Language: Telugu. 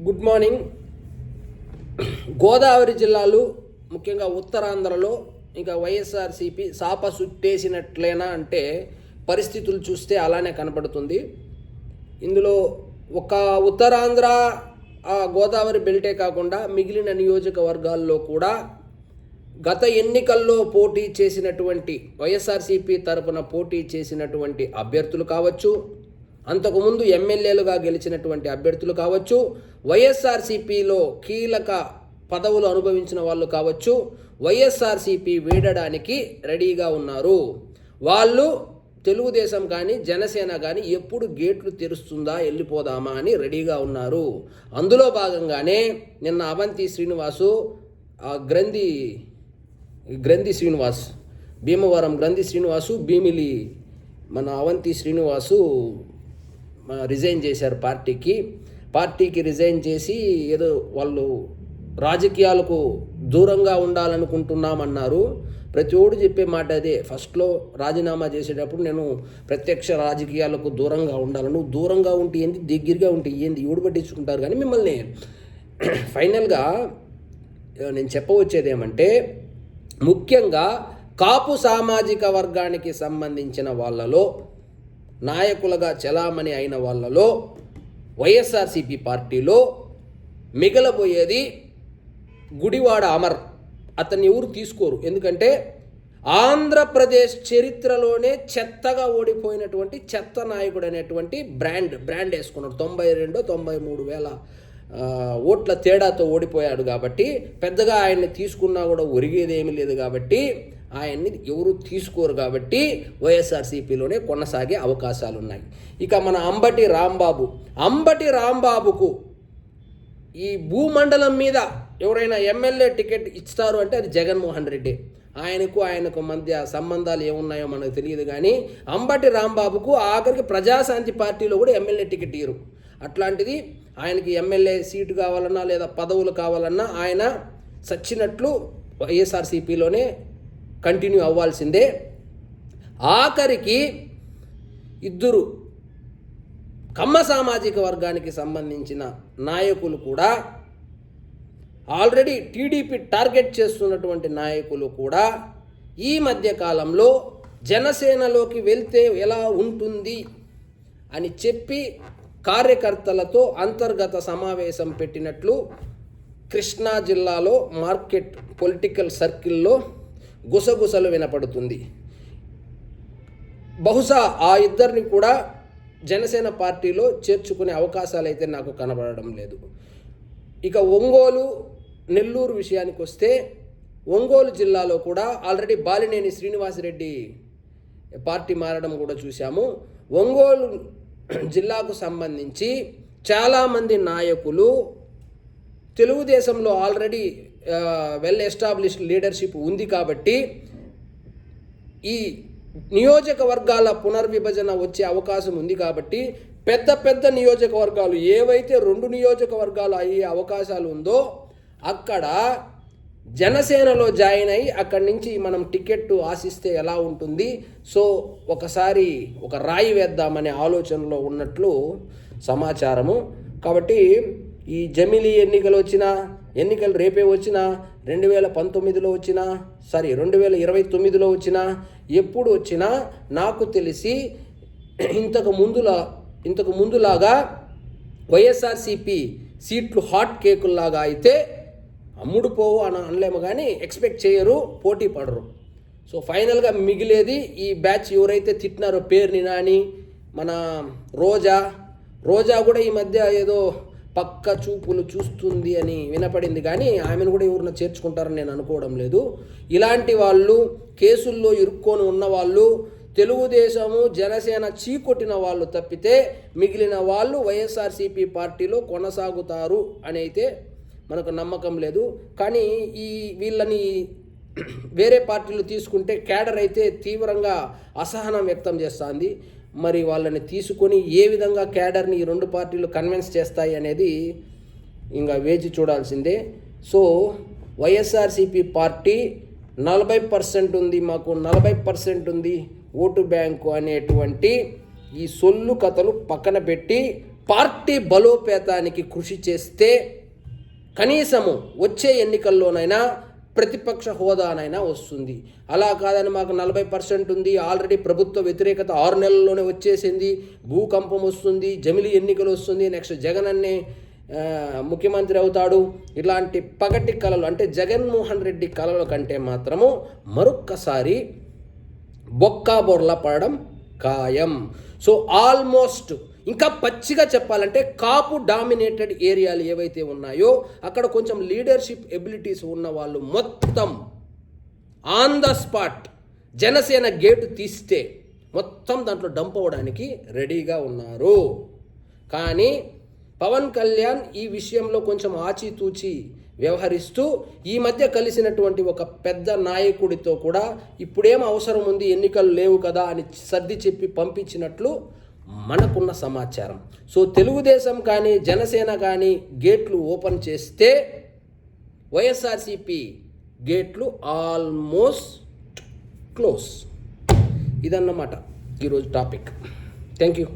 Good morning. గోదావరి జిల్లాలు ముఖ్యంగా ఉత్తరాంధ్రలో ఇంకా వైఎస్ఆర్సీపీ సాప సుట్టేసినట్లేనా అంటే పరిస్థితులు చూస్తే అలానే కనపడుతుంది. ఇందులో ఒక ఉత్తరాంధ్ర గోదావరి బెల్టే కాకుండా మిగిలిన నియోజకవర్గాల్లో కూడా గత ఎన్నికల్లో పోటీ చేసినటువంటి వైఎస్ఆర్సీపీ తరపున పోటీ చేసినటువంటి అభ్యర్థులు కావచ్చు, అంతకుముందు ఎమ్మెల్యేలుగా గెలిచినటువంటి అభ్యర్థులు కావచ్చు, వైఎస్ఆర్సీపీలో కీలక పదవులు అనుభవించిన వాళ్ళు కావచ్చు, వైఎస్ఆర్సీపీ వీడడానికి రెడీగా ఉన్నారు. వాళ్ళు తెలుగుదేశం కానీ జనసేన కానీ ఎప్పుడు గేట్లు తెరుస్తుందా వెళ్ళిపోదామా అని రెడీగా ఉన్నారు. అందులో భాగంగానే నిన్న అవంతి శ్రీనివాసు గ్రంథి శ్రీనివాస్ భీమవరం గ్రంథి శ్రీనివాసు భీమిలి మన అవంతి శ్రీనివాసు రిజైన్ చేశారు. పార్టీకి రిజైన్ చేసి ఏదో వాళ్ళు రాజకీయాలకు దూరంగా ఉండాలనుకుంటున్నామన్నారు. ప్రతి ఓడు చెప్పే మాట అదే. ఫస్ట్లో రాజీనామా చేసేటప్పుడు నేను ప్రత్యక్ష రాజకీయాలకు దూరంగా ఉండాలను, దూరంగా ఉంటే ఏంది, దగ్గరగా ఉంటే ఏంది, ఎవడు పట్టించుకుంటారు. కానీ మిమ్మల్ని ఫైనల్గా నేను చెప్పవచ్చేది ఏమంటే, ముఖ్యంగా కాపు సామాజిక వర్గానికి సంబంధించిన వాళ్ళలో నాయకులుగా చలామణి అయిన వాళ్ళలో వైఎస్ఆర్సీపీ పార్టీలో మిగలబోయేది గుడివాడ అమర్. అతన్ని ఎవరు తీసుకోరు. ఎందుకంటే ఆంధ్రప్రదేశ్ చరిత్రలోనే చెత్తగా ఓడిపోయినటువంటి చెత్త నాయకుడు అనేటువంటి బ్రాండ్ వేసుకున్నాడు. 92-93 వేల ఓట్ల తేడాతో ఓడిపోయాడు. కాబట్టి పెద్దగా ఆయన్ని తీసుకున్నా కూడా ఒరిగేదేమీ లేదు. కాబట్టి ఆయన్ని ఎవరు తీసుకోరు. కాబట్టి వైఎస్ఆర్సీపీలోనే కొనసాగే అవకాశాలు ఉన్నాయి. ఇక మన అంబటి రాంబాబుకు ఈ భూమండలం మీద ఎవరైనా ఎమ్మెల్యే టికెట్ ఇస్తారు అంటే అది జగన్మోహన్ రెడ్డి. ఆయనకు మధ్య సంబంధాలు ఏమున్నాయో మనకు తెలియదు. కానీ అంబటి రాంబాబుకు ఆఖరికి ప్రజాశాంతి పార్టీలో కూడా ఎమ్మెల్యే టికెట్ ఇవ్వరు. అట్లాంటిది ఆయనకి ఎమ్మెల్యే సీటు కావాలన్నా లేదా పదవులు కావాలన్నా ఆయన సచ్చినట్లు వైఎస్ఆర్సీపీలోనే కంటిన్యూ అవ్వాల్సిందే. ఆఖరికి ఇద్దరు కమ్మ సామాజిక వర్గానికి సంబంధించిన నాయకులు కూడా ఆల్రెడీ టీడీపీ టార్గెట్ చేస్తున్నటువంటి నాయకులు కూడా ఈ మధ్యకాలంలో జనసేనలోకి వెళ్తే ఎలా ఉంటుంది అని చెప్పి కార్యకర్తలతో అంతర్గత సమావేశం పెట్టినట్లు కృష్ణా జిల్లాలో మార్కెట్ పొలిటికల్ సర్కిల్లో గుసగుసలు వినపడుతుంది. బహుశా ఆ ఇద్దరిని కూడా జనసేన పార్టీలో చేర్చుకునే అవకాశాలు అయితే నాకు కనబడడం లేదు. ఇక ఒంగోలు, నెల్లూరు విషయానికి వస్తే ఒంగోలు జిల్లాలో కూడా ఆల్రెడీ బాలినేని శ్రీనివాసరెడ్డి పార్టీ మారడం కూడా చూశాము. ఒంగోలు జిల్లాకు సంబంధించి చాలామంది నాయకులు తెలుగుదేశంలో ఆల్రెడీ వెల్ ఎస్టాబ్లిష్డ్ లీడర్షిప్ ఉంది. కాబట్టి ఈ నియోజకవర్గాల పునర్విభజన వచ్చే అవకాశం ఉంది. కాబట్టి పెద్ద నియోజకవర్గాలు ఏవైతే 2 నియోజకవర్గాలు అయ్యే అవకాశాలు ఉందో అక్కడ జనసేనలో జాయిన్ అయ్యి అక్కడి నుంచి మనం టికెట్ ఆశిస్తే ఎలా ఉంటుంది, సో ఒకసారి ఒక రాయి వేద్దామనే ఆలోచనలో ఉన్నట్లు సమాచారము. కాబట్టి ఈ జమిలీ ఎన్నికలు రేపే వచ్చినా, 2019లో వచ్చినా, 2029లో వచ్చినా, ఎప్పుడు వచ్చినా నాకు తెలిసి ఇంతకు ముందులాగా వైఎస్ఆర్సీపీ సీట్లు హాట్ కేకుల్లాగా అయితే అమ్ముడు పోవు అని అనలేము. కానీ ఎక్స్పెక్ట్ చేయరు, పోటీ పడరు. సో ఫైనల్గా మిగిలేది ఈ బ్యాచ్ ఎవరైతే తిట్టినారో పేరుని నాని, మన రోజా కూడా ఈ మధ్య ఏదో పక్క చూపులు చూస్తుంది అని వినపడింది. కానీ ఆమెను కూడా ఎవరిని చేర్చుకుంటారని నేను అనుకోవడం లేదు. ఇలాంటి వాళ్ళు, కేసుల్లో ఇరుక్కొని ఉన్నవాళ్ళు, తెలుగుదేశము జనసేన చీకొట్టిన వాళ్ళు తప్పితే మిగిలిన వాళ్ళు వైఎస్ఆర్సీపీ పార్టీలో కొనసాగుతారు అని అయితే మనకు నమ్మకం లేదు. కానీ వీళ్ళని వేరే పార్టీలు తీసుకుంటే క్యాడర్ అయితే తీవ్రంగా అసహనం వ్యక్తం చేస్తుంది. మరి వాళ్ళని తీసుకొని ఏ విధంగా క్యాడర్ని ఈ 2 పార్టీలు కన్విన్స్ చేస్తాయి అనేది ఇంకా వేచి చూడాల్సిందే. సో వైఎస్ఆర్సీపీ పార్టీ 40% ఉంది, మాకు 40% ఉంది ఓటు బ్యాంకు అనేటువంటి ఈ సొల్లు కథలు పక్కన పెట్టి పార్టీ బలోపేతానికి కృషి చేస్తే కనీసము వచ్చే ఎన్నికల్లోనైనా ప్రతిపక్ష హోదానైనా వస్తుంది. అలా కాదని మాకు 40% ఉంది, ఆల్రెడీ ప్రభుత్వ వ్యతిరేకత 6 నెలల్లోనే వచ్చేసింది, భూకంపం వస్తుంది, జమిలి ఎన్నికలు వస్తుంది, నెక్స్ట్ జగన్ అన్నే ముఖ్యమంత్రి అవుతాడు, ఇలాంటి పగటి కళలు అంటే జగన్మోహన్ రెడ్డి కళల కంటే మాత్రము మరొక్కసారి బొక్కాబొర్లా పడడం ఖాయం. సో ఆల్మోస్ట్ ఇంకా పచ్చిగా చెప్పాలంటే కాపు డామినేటెడ్ ఏరియాలు ఏవైతే ఉన్నాయో అక్కడ కొంచెం లీడర్షిప్ ఎబిలిటీస్ ఉన్న వాళ్ళు మొత్తం on the spot Janasena gate తీస్తే మొత్తం దాంట్లో డంప్ అవ్వడానికి రెడీగా ఉన్నారు. కానీ పవన్ కళ్యాణ్ ఈ విషయంలో కొంచెం ఆచితూచి వ్యవహరిస్తూ ఈ మధ్య కలిసినటువంటి ఒక పెద్ద నాయకుడితో కూడా ఇప్పుడేం అవసరం ఉంది, ఎన్నికలు లేవు కదా అని సర్ది చెప్పి పంపించినట్లు మనకున్న సమాచారం. సో తెలుగుదేశం కానీ జనసేన కానీ గేట్లు ఓపెన్ చేస్తే వైఎస్ఆర్సీపీ గేట్లు ఆల్మోస్ట్ క్లోజ్. ఇదన్నమాట ఈరోజు టాపిక్. Thank you.